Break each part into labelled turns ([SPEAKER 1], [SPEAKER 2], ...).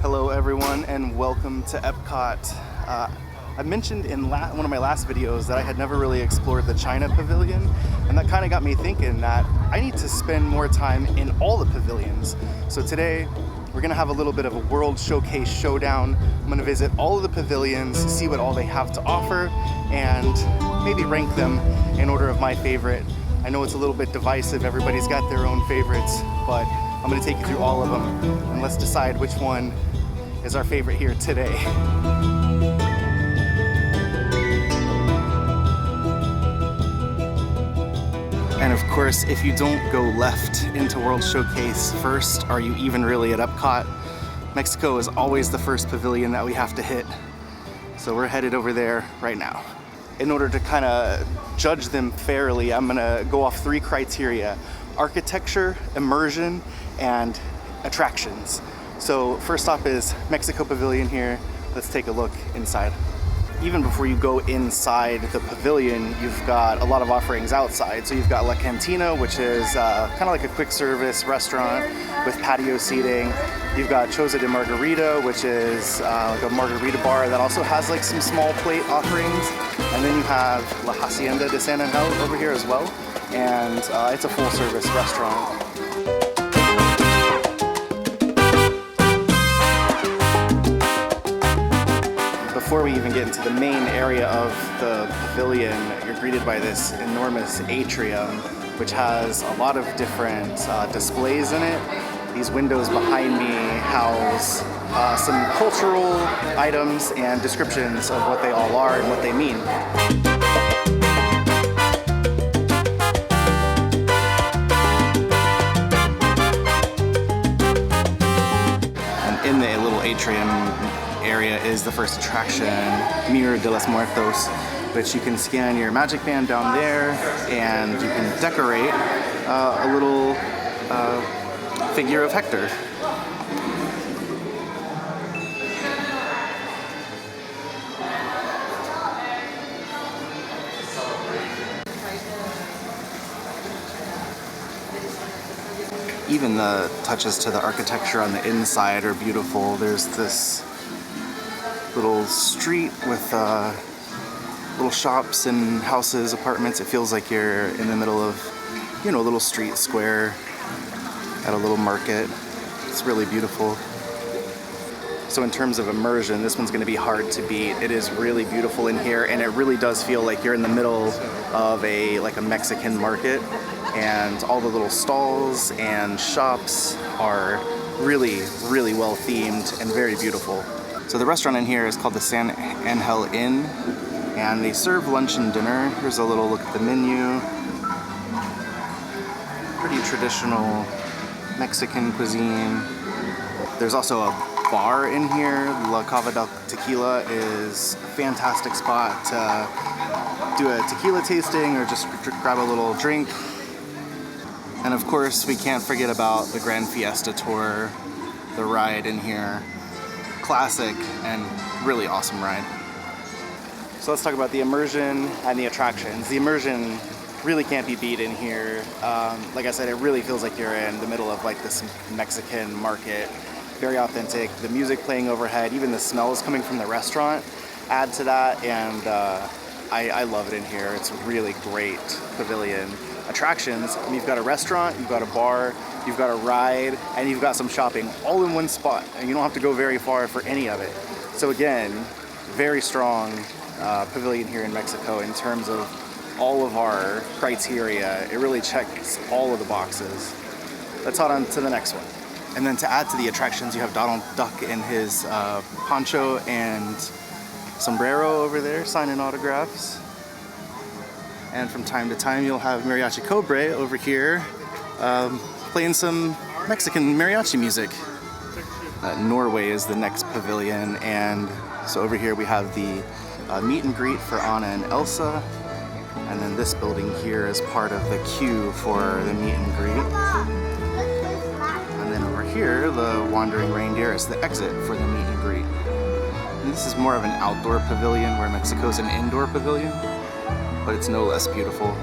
[SPEAKER 1] Hello everyone and welcome to Epcot. I mentioned in one of my last videos that I had never really explored the China Pavilion, and that kind of got me thinking that I need to spend more time in all the pavilions. So today we're gonna have a little bit of a World Showcase showdown. I'm gonna visit all of the pavilions, see what all they have to offer, and maybe rank them in order of my favorite. I know it's a little bit divisive, everybody's got their own favorites, but I'm gonna take you through all of them, and let's decide which one is our favorite here today. And of course, if you don't go left into World Showcase first, are you even really at Epcot? Mexico is always the first pavilion that we have to hit. So we're headed over there right now. In order to kind of judge them fairly, I'm gonna go off 3 criteria: architecture, immersion, and attractions. So first stop is Mexico Pavilion here. Let's take a look inside. Even before you go inside the pavilion, you've got a lot of offerings outside. So you've got La Cantina, which is kind of like a quick service restaurant with patio seating. You've got Choza de Margarita, which is like a margarita bar that also has like some small plate offerings. And then you have La Hacienda de San Angel over here as well. And it's a full service restaurant. Before we even get into the main area of the pavilion, you're greeted by this enormous atrium, which has a lot of different displays in it. These windows behind me house some cultural items and descriptions of what they all are and what they mean. And in the little atrium area is the first attraction, Mirror de los Muertos, which you can scan your magic band down there and you can decorate a little figure of Hector. Even the touches to the architecture on the inside are beautiful. There's this little street with little shops and houses, apartments. It feels like you're in the middle of, a little street square at a little market. It's really beautiful. So in terms of immersion, this one's gonna be hard to beat. It is really beautiful in here, and it really does feel like you're in the middle of a Mexican market, and all the little stalls and shops are really, really well themed and very beautiful. So the restaurant in here is called the San Angel Inn, and they serve lunch and dinner. Here's a little look at the menu. Pretty traditional Mexican cuisine. There's also a bar in here. La Cava del Tequila is a fantastic spot to do a tequila tasting or just grab a little drink. And of course, we can't forget about the Grand Fiesta Tour, the ride in here. Classic and really awesome ride. So let's talk about the immersion and the attractions. The immersion really can't be beat in here. Like I said, it really feels like you're in the middle of this Mexican market. Very authentic. The music playing overhead, even the smells coming from the restaurant add to that, and I love it in here. It's a really great pavilion. Attractions, you've got a restaurant, you've got a bar, you've got a ride, and you've got some shopping all in one spot, and you don't have to go very far for any of it. So again, very strong pavilion here in Mexico in terms of all of our criteria. It really checks all of the boxes. Let's head on to the next one. And then to add to the attractions, you have Donald Duck in his poncho and sombrero over there signing autographs. And from time to time, you'll have Mariachi Cobre over here playing some Mexican mariachi music. Norway is the next pavilion, and so over here we have the meet and greet for Anna and Elsa, and then this building here is part of the queue for the meet and greet. And then over here, the Wandering Reindeer is the exit for the meet and greet. And this is more of an outdoor pavilion, where Mexico's an indoor pavilion, but it's no less beautiful.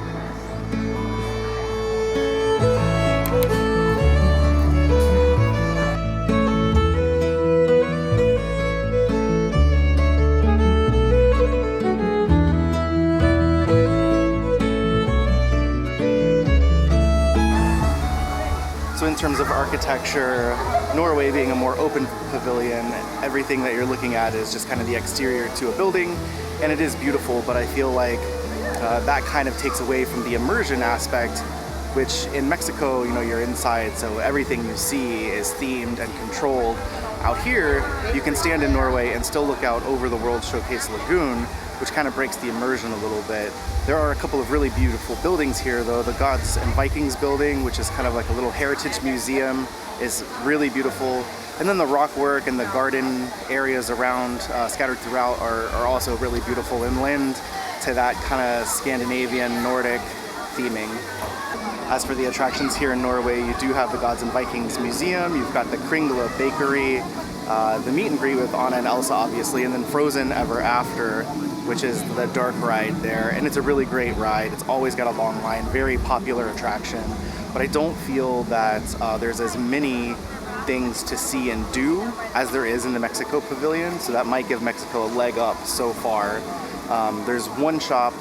[SPEAKER 1] of architecture, Norway being a more open pavilion, everything that you're looking at is just kind of the exterior to a building, and it is beautiful, but I feel like that kind of takes away from the immersion aspect, which in Mexico, you know, you're inside, so everything you see is themed and controlled. Out here, you can stand in Norway and still look out over the World Showcase Lagoon, which kind of breaks the immersion a little bit. There are a couple of really beautiful buildings here though. The Gods and Vikings building, which is kind of like a little heritage museum, is really beautiful. And then the rock work and the garden areas around, scattered throughout, are also really beautiful and lend to that kind of Scandinavian, Nordic theming. As for the attractions here in Norway, you do have the Gods and Vikings Museum, you've got the Kringla Bakery, the meet and greet with Anna and Elsa obviously, and then Frozen Ever After, which is the dark ride there, and it's a really great ride. It's always got a long line, very popular attraction, but I don't feel that there's as many things to see and do as there is in the Mexico Pavilion, so that might give Mexico a leg up so far. There's one shop,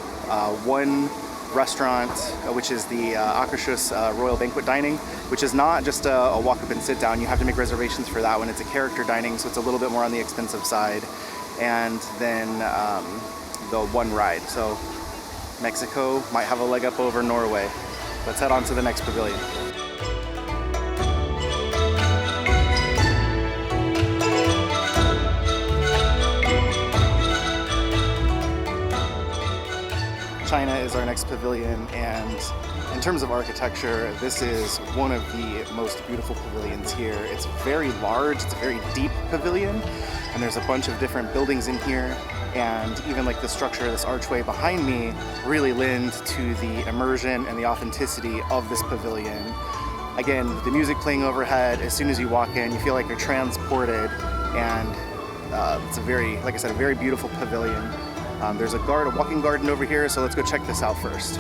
[SPEAKER 1] one restaurant, which is the Akershus Royal Banquet Dining, which is not just a walk up and sit down. You have to make reservations for that one. It's a character dining, so it's a little bit more on the expensive side. And then the one ride. So Mexico might have a leg up over Norway. Let's head on to the next pavilion. China is our next pavilion, and in terms of architecture, this is one of the most beautiful pavilions here. It's very large, it's a very deep pavilion, and there's a bunch of different buildings in here, and even like the structure of this archway behind me really lends to the immersion and the authenticity of this pavilion. Again, the music playing overhead, as soon as you walk in, you feel like you're transported, and it's a very, like I said, a very beautiful pavilion. There's a walking garden over here, so let's go check this out first.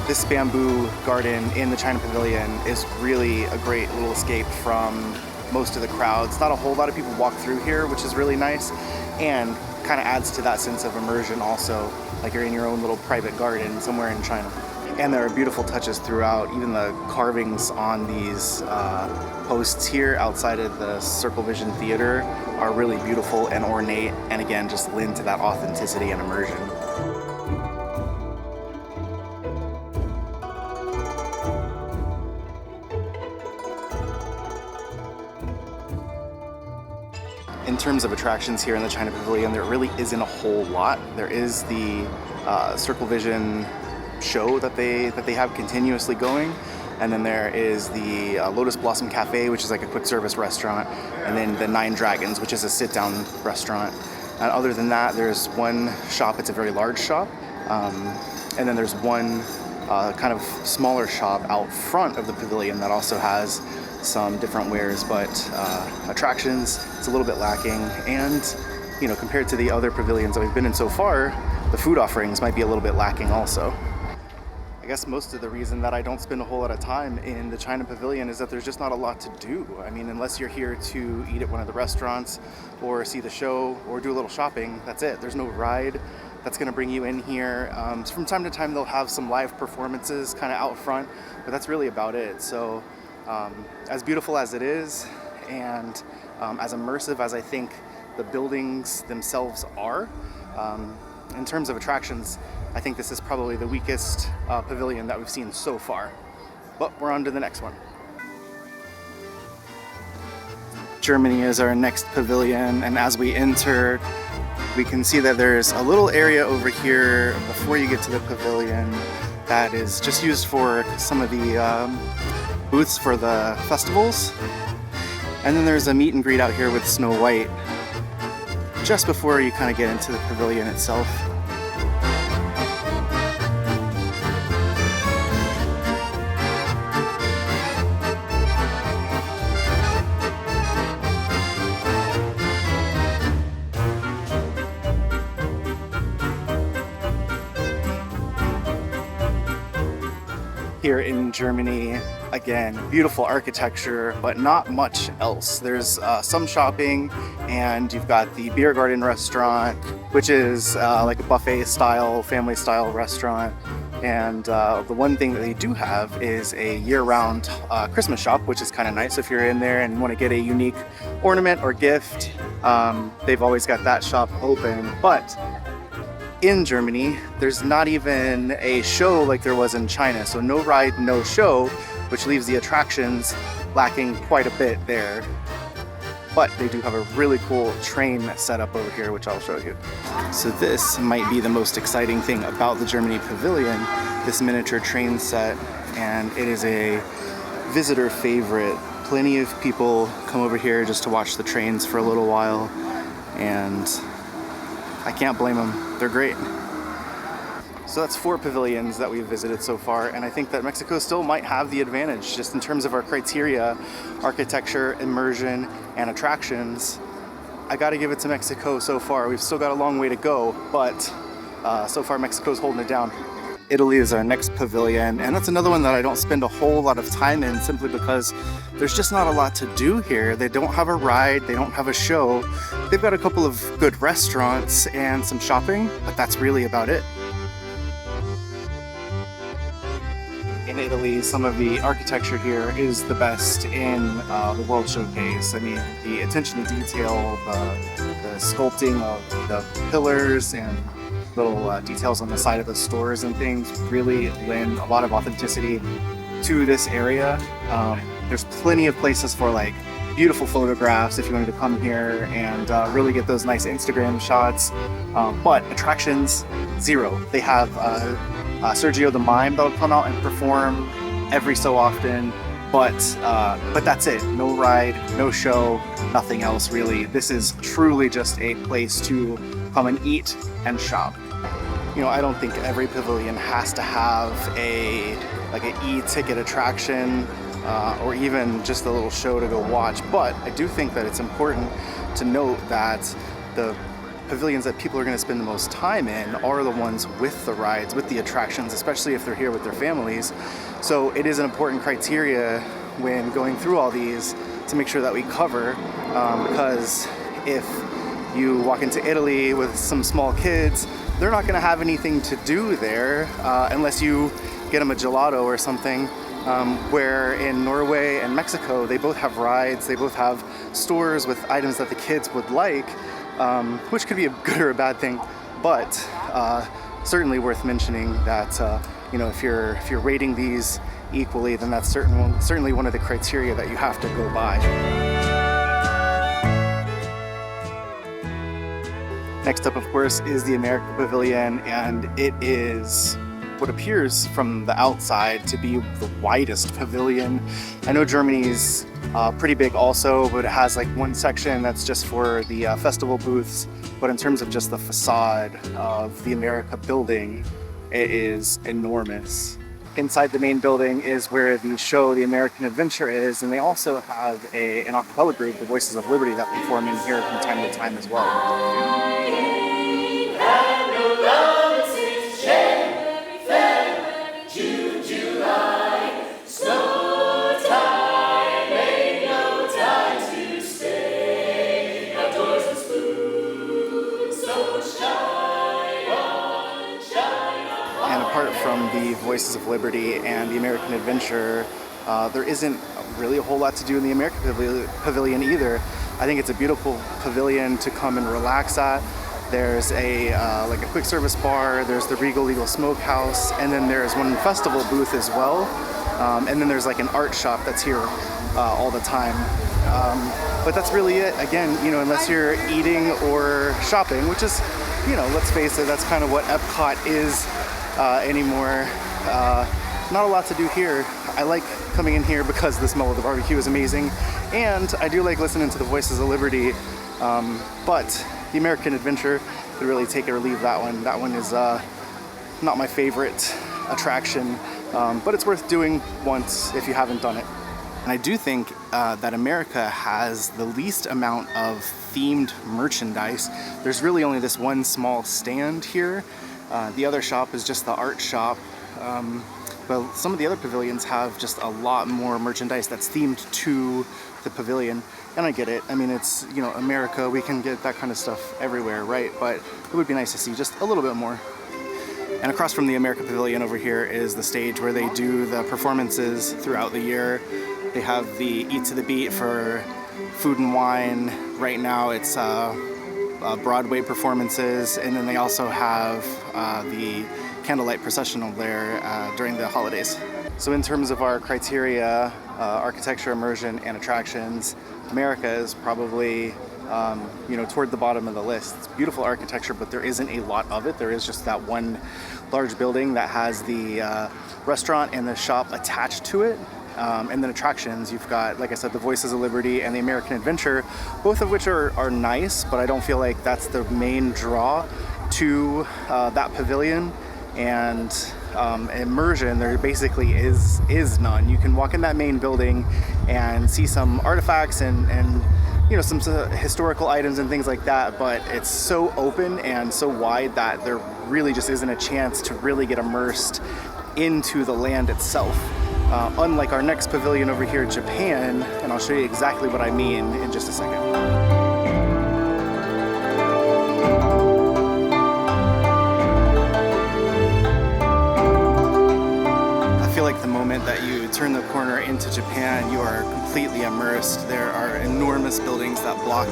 [SPEAKER 1] This bamboo garden in the China Pavilion is really a great little escape from most of the crowds. Not a whole lot of people walk through here, which is really nice, and kind of adds to that sense of immersion also, like you're in your own little private garden somewhere in China. And there are beautiful touches throughout. Even the carvings on these posts here outside of the Circle Vision Theater are really beautiful and ornate, and again, just lend to that authenticity and immersion. In terms of attractions here in the China Pavilion, there really isn't a whole lot. There is the Circle Vision show that they have continuously going, and then there is the Lotus Blossom Cafe, which is like a quick service restaurant, and then the Nine Dragons, which is a sit-down restaurant. And other than that, there's one shop. It's a very large shop, and then there's one kind of smaller shop out front of the pavilion that also has some different wares, but attractions, it's a little bit lacking. And you know, compared to the other pavilions that we've been in so far, the food offerings might be a little bit lacking also. I guess most of the reason that I don't spend a whole lot of time in the China Pavilion is that there's just not a lot to do. I mean, unless you're here to eat at one of the restaurants or see the show or do a little shopping, that's it. There's no ride that's going to bring you in here. From time to time, they'll have some live performances kind of out front, but that's really about it. So as beautiful as it is, and as immersive as I think the buildings themselves are, in terms of attractions, I think this is probably the weakest pavilion that we've seen so far. But we're on to the next one. Germany is our next pavilion, and as we enter, we can see that there's a little area over here before you get to the pavilion that is just used for some of the booths for the festivals. And then there's a meet and greet out here with Snow White just before you kind of get into the pavilion itself. Here in Germany, Again, beautiful architecture, but not much else. There's some shopping, and you've got the beer garden restaurant, which is like a buffet style, family style restaurant. And the one thing that they do have is a year-round Christmas shop, which is kind of nice if you're in there and want to get a unique ornament or gift. They've always got that shop open. But in Germany, there's not even a show like there was in China. So no ride, no show, which leaves the attractions lacking quite a bit there. But they do have a really cool train set up over here, which I'll show you. So this might be the most exciting thing about the Germany Pavilion, this miniature train set, and it is a visitor favorite. Plenty of people come over here just to watch the trains for a little while, and I can't blame them. They're great. So that's 4 pavilions that we've visited so far, and I think that Mexico still might have the advantage just in terms of our criteria, architecture, immersion, and attractions. I gotta give it to Mexico so far. We've still got a long way to go, but so far Mexico's holding it down. Italy is our next pavilion, and that's another one that I don't spend a whole lot of time in simply because there's just not a lot to do here. They don't have a ride, they don't have a show. They've got a couple of good restaurants and some shopping, but that's really about it. In Italy, some of the architecture here is the best in the World Showcase. I mean, the attention to detail, the sculpting of the pillars and little details on the side of the stores and things really lend a lot of authenticity to this area. There's plenty of places for like beautiful photographs if you wanted to come here and really get those nice Instagram shots. But attractions, zero. They have Sergio the Mime that'll come out and perform every so often, but that's it. No ride, no show, nothing else really. This is truly just a place to come and eat and shop. You know, I don't think every pavilion has to have an e-ticket attraction or even just a little show to go watch, but I do think that it's important to note that the pavilions that people are going to spend the most time in are the ones with the rides, with the attractions, especially if they're here with their families. So it is an important criteria when going through all these to make sure that we cover, because if you walk into Italy with some small kids, they're not going to have anything to do there unless you get them a gelato or something. Where in Norway and Mexico, they both have rides, they both have stores with items that the kids would like, which could be a good or a bad thing, but certainly worth mentioning that you know, if you're rating these equally, then that's certainly one of the criteria that you have to go by. Next up, of course, is the America Pavilion, and it is what appears from the outside to be the widest pavilion. I know Germany's pretty big also, but it has like one section that's just for the festival booths. But in terms of just the facade of the America building, it is enormous. Inside the main building is where the show, The American Adventure, is, and they also have an a cappella group, the Voices of Liberty, that perform in here from time to time as well. From the Voices of Liberty and the American Adventure, there isn't really a whole lot to do in the American Pavilion either. I think it's a beautiful pavilion to come and relax at. There's like a quick service bar, there's the Regal Eagle Smokehouse, and then there's one festival booth as well. And then there's like an art shop that's here all the time. But that's really it. Again, you know, unless you're eating or shopping, which is, you know, let's face it, that's kind of what Epcot is anymore. Not a lot to do here. I like coming in here because the smell of the barbecue is amazing, and I do like listening to the Voices of Liberty, but the American Adventure could really take it or leave that one. That one is not my favorite attraction, but it's worth doing once if you haven't done it. And I do think that America has the least amount of themed merchandise. There's really only this one small stand here. The other shop is just the art shop. Well, some of the other pavilions have just a lot more merchandise that's themed to the pavilion, and I get it. I mean, it's, you know, America, we can get that kind of stuff everywhere, right? But it would be nice to see just a little bit more. And across from the America Pavilion over here is the stage where they do the performances throughout the year. They have the Eat to the Beat for food and wine. Right now it's Broadway performances, and then they also have the candlelight processional there during the holidays. So in terms of our criteria, architecture, immersion, and attractions, America is probably you know, toward the bottom of the list. It's beautiful architecture, but there isn't a lot of it. There is just that one large building that has the restaurant and the shop attached to it. And then attractions, you've got, like I said, the Voices of Liberty and the American Adventure, both of which are nice, but I don't feel like that's the main draw to that pavilion. And immersion, there basically is none. You can walk in that main building and see some artifacts and you know, some historical items and things like that, but it's so open and so wide that there really just isn't a chance to really get immersed into the land itself. Unlike our next pavilion over here, Japan, and I'll show you exactly what I mean in just a second. The moment that you turn the corner into Japan, you are completely immersed. There are enormous buildings that block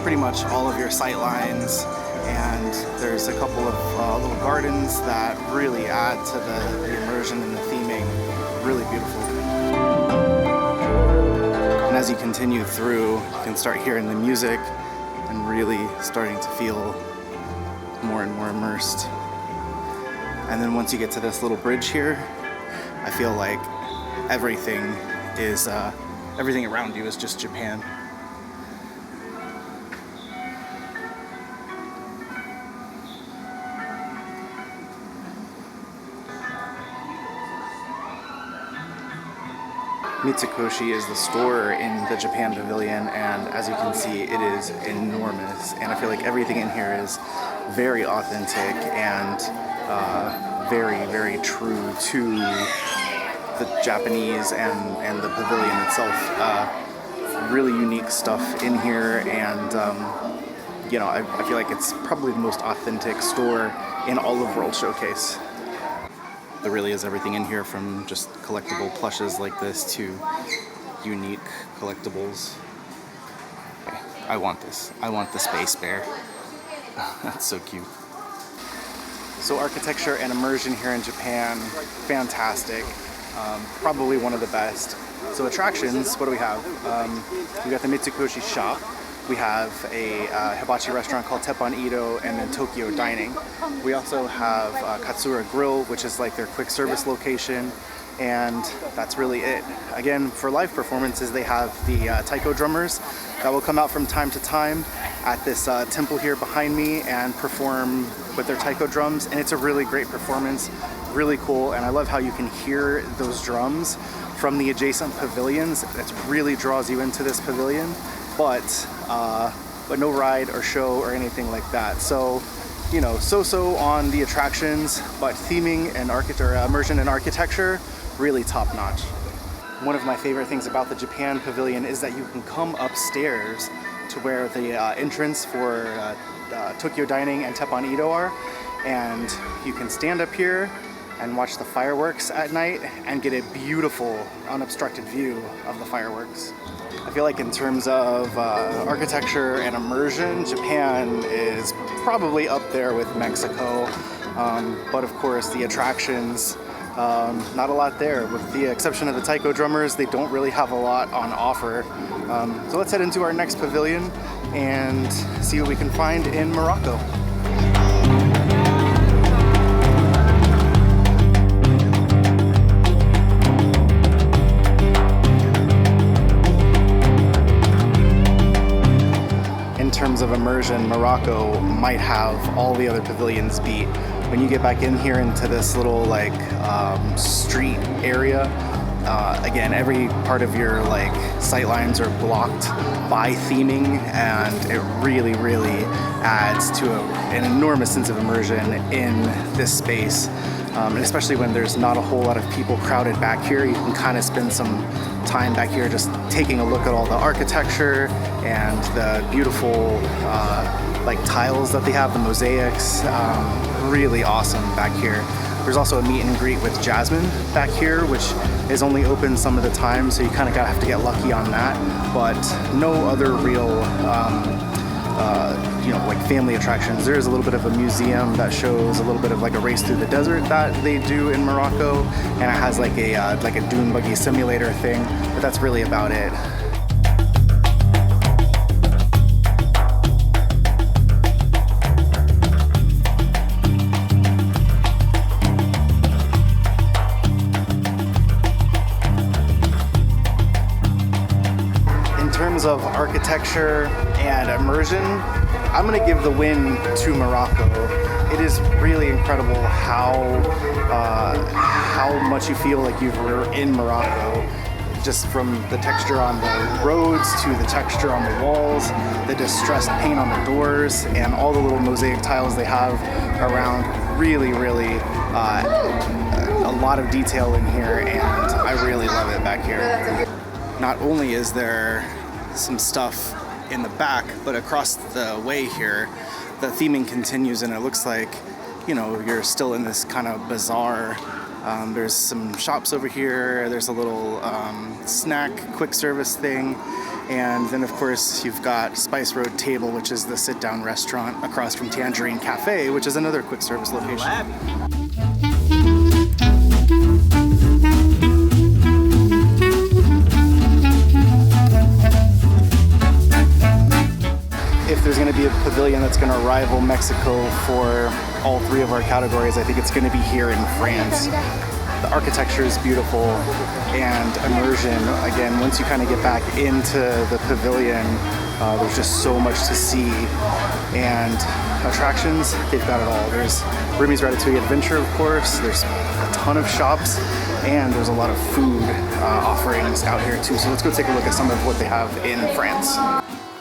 [SPEAKER 1] pretty much all of your sight lines, and there's a couple of little gardens that really add to the immersion and the theming. Really beautiful. And as you continue through, you can start hearing the music and really starting to feel more and more immersed. And then once you get to this little bridge here, I feel like everything around you is just Japan. Mitsukoshi is the store in the Japan Pavilion, and as you can see, it is enormous. And I feel like everything in here is very authentic and very, very true to the Japanese and the pavilion itself. Really unique stuff in here, and you know, I feel like it's probably the most authentic store in all of World Showcase. There really is everything in here, from just collectible plushes like this to unique collectibles. Okay, I want this. I want the space bear. That's so cute. So architecture and immersion here in Japan, fantastic. Probably one of the best. So attractions, what do we have? We got the Mitsukoshi shop. We have a hibachi restaurant called Teppan Edo, and then Tokyo Dining. We also have Katsura Grill, which is like their quick service location, and that's really it. Again, for live performances, they have the taiko drummers that will come out from time to time at this temple here behind me and perform with their taiko drums, and it's a really great performance, really cool, and I love how you can hear those drums from the adjacent pavilions. It really draws you into this pavilion, but no ride or show or anything like that. So, you know, so-so on the attractions, but theming and immersion and architecture, really top-notch. One of my favorite things about the Japan Pavilion is that you can come upstairs to where the entrance for Tokyo Dining and Teppan Edo are, and you can stand up here and watch the fireworks at night and get a beautiful unobstructed view of the fireworks. I feel like in terms of architecture and immersion, Japan is probably up there with Mexico, but of course the attractions, not a lot there. With the exception of the taiko drummers, they don't really have a lot on offer. So let's head into our next pavilion and see what we can find in Morocco. In terms of immersion, Morocco might have all the other pavilions beat. When you get back in here into this little like street area, Again, every part of your like sightlines are blocked by theming, and it really, really adds to an enormous sense of immersion in this space. And especially when there's not a whole lot of people crowded back here, you can kind of spend some time back here just taking a look at all the architecture and the beautiful like tiles that they have, the mosaics. Really awesome back here. There's also a meet and greet with Jasmine back here, which is only open some of the time, so you kind of have to get lucky on that. But no other real like family attractions. There is a little bit of a museum that shows a little bit of like a race through the desert that they do in Morocco, and it has like a dune buggy simulator thing, but that's really about it. In terms of architecture and immersion, I'm gonna give the win to Morocco. It is really incredible how much you feel like you were in Morocco, just from the texture on the roads to the texture on the walls, the distressed paint on the doors, and all the little mosaic tiles they have around. Really, really a lot of detail in here, and I really love it back here. Not only is there some stuff in the back, but across the way here, the theming continues, and it looks like, you know, you're still in this kind of bazaar. There's some shops over here. There's a little snack, quick service thing. And then, of course, you've got Spice Road Table, which is the sit-down restaurant across from Tangerine Cafe, which is another quick service location. If there's going to be a pavilion that's going to rival Mexico for all three of our categories, I think it's going to be here in France. The architecture is beautiful, and immersion, again, once you kind of get back into the pavilion, there's just so much to see. And attractions, they've got it all. There's Remy's Ratatouille Adventure, of course. There's a ton of shops, and there's a lot of food offerings out here too. So let's go take a look at some of what they have in France.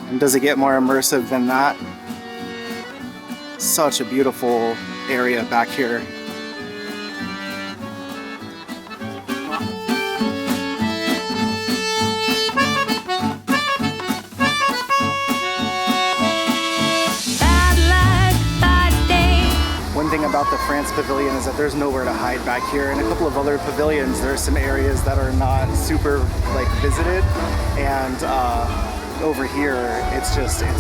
[SPEAKER 1] And does it get more immersive than that? Such a beautiful area back here. One thing about the France Pavilion is that there's nowhere to hide back here. In a couple of other pavilions, there are some areas that are not super like visited, and over here, it's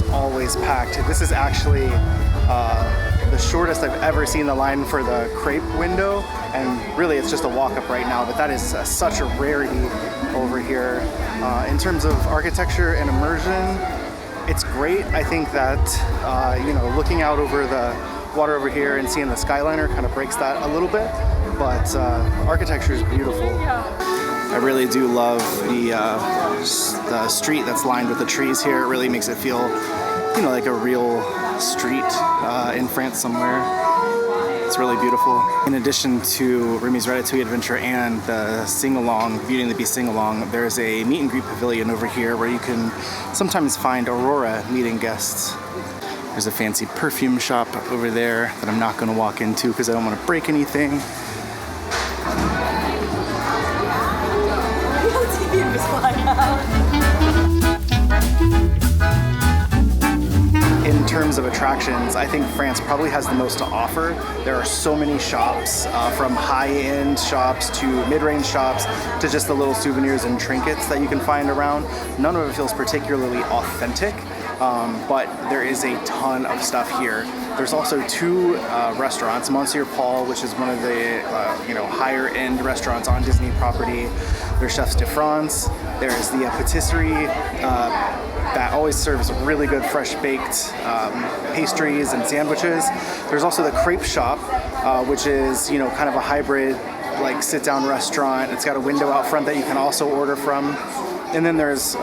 [SPEAKER 1] always packed. This is actually the shortest I've ever seen the line for the crepe window, and really it's just a walk up right now, but that is such a rarity over here. In terms of architecture and immersion, it's great. I think that, you know, looking out over the water over here and seeing the Skyliner kind of breaks that a little bit, but architecture is beautiful. I really do love the street that's lined with the trees here. It really makes it feel, you know, like a real street in France somewhere. It's really beautiful. In addition to Remy's Ratatouille Adventure and the sing-along, Beauty and the Beast sing-along, there's a meet and greet pavilion over here where you can sometimes find Aurora meeting guests. There's a fancy perfume shop over there that I'm not going to walk into because I don't want to break anything. In terms of attractions, I think France probably has the most to offer. There are so many shops, from high-end shops to mid-range shops to just the little souvenirs and trinkets that you can find around. None of it feels particularly authentic, but there is a ton of stuff here. There's also two restaurants, Monsieur Paul, which is one of the higher-end restaurants on Disney property. There's Chefs de France. There's the patisserie that always serves really good fresh-baked pastries and sandwiches. There's also the crepe shop, which is, you know, kind of a hybrid like sit-down restaurant. It's got a window out front that you can also order from. And then there's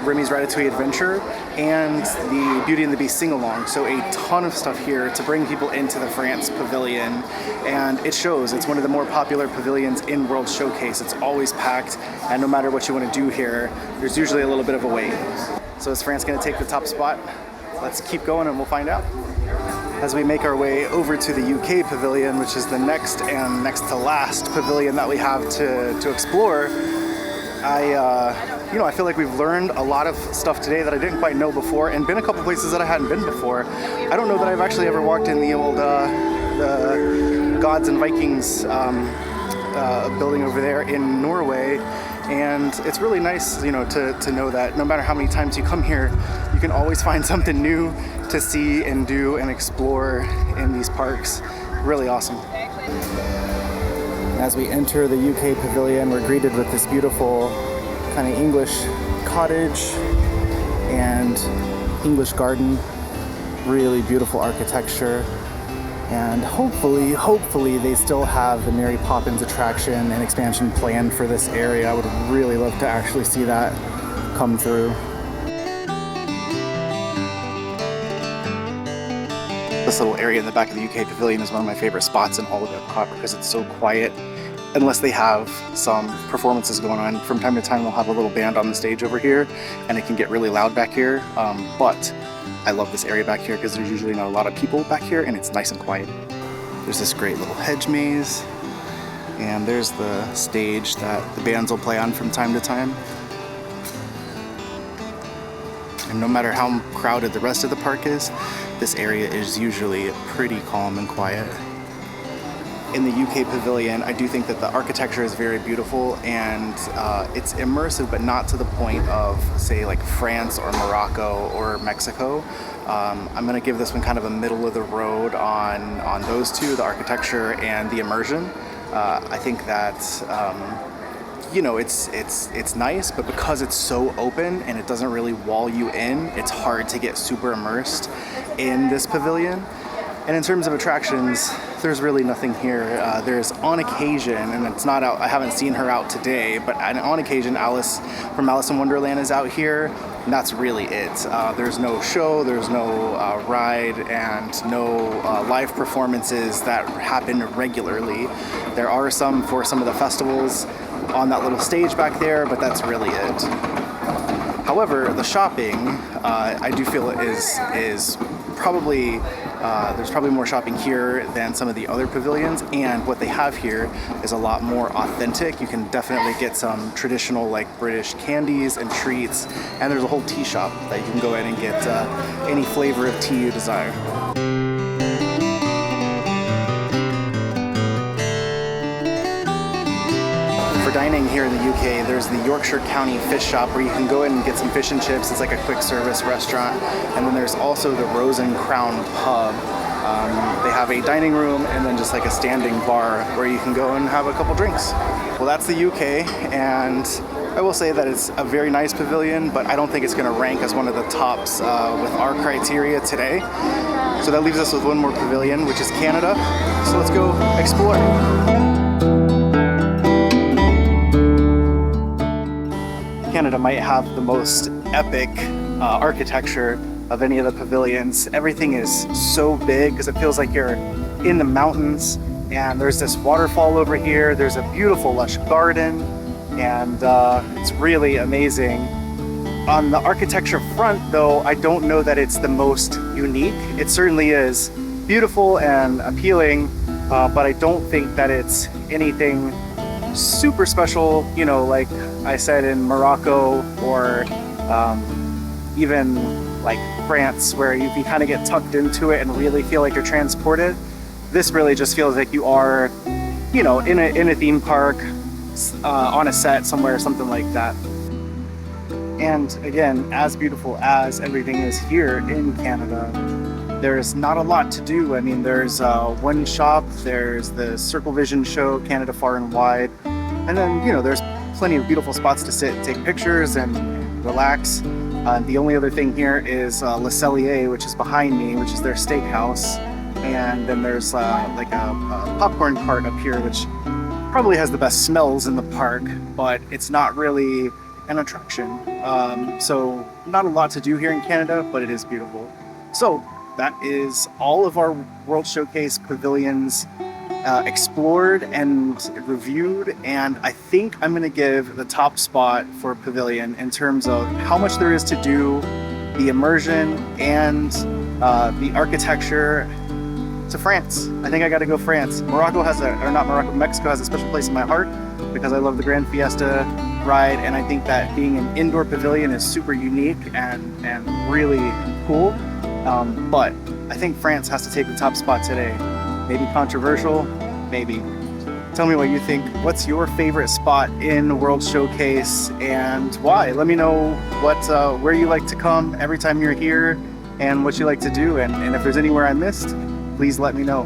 [SPEAKER 1] Remy's Ratatouille Adventure and the Beauty and the Beast sing-along. So a ton of stuff here to bring people into the France Pavilion. And it shows. It's one of the more popular pavilions in World Showcase. It's always packed, and no matter what you want to do here, there's usually a little bit of a wait. So is France going to take the top spot? Let's keep going and we'll find out. As we make our way over to the UK Pavilion, which is the next and next to last pavilion that we have to explore, I feel like we've learned a lot of stuff today that I didn't quite know before, and been a couple places that I hadn't been before. I don't know that I've actually ever walked in the old the Gods and Vikings building over there in Norway, and it's really nice, to know that no matter how many times you come here, you can always find something new to see and do and explore in these parks. Really awesome. As we enter the UK Pavilion, we're greeted with this beautiful kind of English cottage and English garden. Really beautiful architecture. And hopefully they still have the Mary Poppins attraction and expansion planned for this area. I would really love to actually see that come through. This little area in the back of the UK Pavilion is one of my favorite spots in all of Epcot because it's so quiet. Unless they have some performances going on. From time to time they'll have a little band on the stage over here and it can get really loud back here. But I love this area back here because there's usually not a lot of people back here and it's nice and quiet. There's this great little hedge maze, and there's the stage that the bands will play on from time to time. And no matter how crowded the rest of the park is, this area is usually pretty calm and quiet. In the UK Pavilion, I do think that the architecture is very beautiful, and it's immersive, but not to the point of, say, like France or Morocco or Mexico. I'm going to give this one kind of a middle of the road on those two, the architecture and the immersion. I think that it's nice, but because it's so open and it doesn't really wall you in, it's hard to get super immersed in this pavilion. And in terms of attractions, there's really nothing here. There's on occasion, and it's not out, I haven't seen her out today, but on occasion Alice from Alice in Wonderland is out here, and that's really it. There's no show, there's no ride, and no live performances that happen regularly. There are some for some of the festivals on that little stage back there, but that's really it. However, the shopping, I do feel is probably, there's probably more shopping here than some of the other pavilions, and what they have here is a lot more authentic. You can definitely get some traditional like British candies and treats, and there's a whole tea shop that you can go in and get any flavor of tea you desire. For dining here in the UK, there's the Yorkshire County Fish Shop where you can go in and get some fish and chips. It's like a quick service restaurant. And then there's also the Rose and Crown Pub. They have a dining room and then just like a standing bar where you can go and have a couple drinks. Well, that's the UK, and I will say that it's a very nice pavilion, but I don't think it's going to rank as one of the tops with our criteria today. So that leaves us with one more pavilion, which is Canada. So let's go explore. Canada might have the most epic architecture of any of the pavilions. Everything is so big because it feels like you're in the mountains, and there's this waterfall over here. There's a beautiful lush garden, and it's really amazing. On the architecture front though, I don't know that it's the most unique. It certainly is beautiful and appealing, but I don't think that it's anything super special, like I said, in Morocco or even like France, where you can kind of get tucked into it and really feel like you're transported. This really just feels like you are, in a theme park, on a set somewhere, something like that. And again, as beautiful as everything is here in Canada, there's not a lot to do. I mean, there's one shop, there's the Circle Vision show, Canada Far and Wide, and then, there's plenty of beautiful spots to sit, take pictures, and relax. The only other thing here is Le Cellier, which is behind me, which is their steakhouse. And then there's like a popcorn cart up here, which probably has the best smells in the park, but it's not really an attraction. So not a lot to do here in Canada, but it is beautiful. So that is all of our World Showcase pavilions explored and reviewed, and I think I'm going to give the top spot for Pavilion in terms of how much there is to do, the immersion, and the architecture, to France. I think I got to go France. Mexico has a special place in my heart because I love the Grand Fiesta ride, and I think that being an indoor pavilion is super unique and really cool. But I think France has to take the top spot today. Maybe controversial, maybe. Tell me what you think. What's your favorite spot in World Showcase and why? Let me know where you like to come every time you're here and what you like to do. And if there's anywhere I missed, please let me know.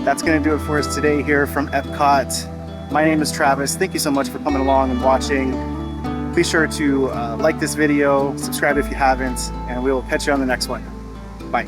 [SPEAKER 1] That's gonna do it for us today here from Epcot. My name is Travis. Thank you so much for coming along and watching. Be sure to like this video, subscribe if you haven't, and we will catch you on the next one. Bye.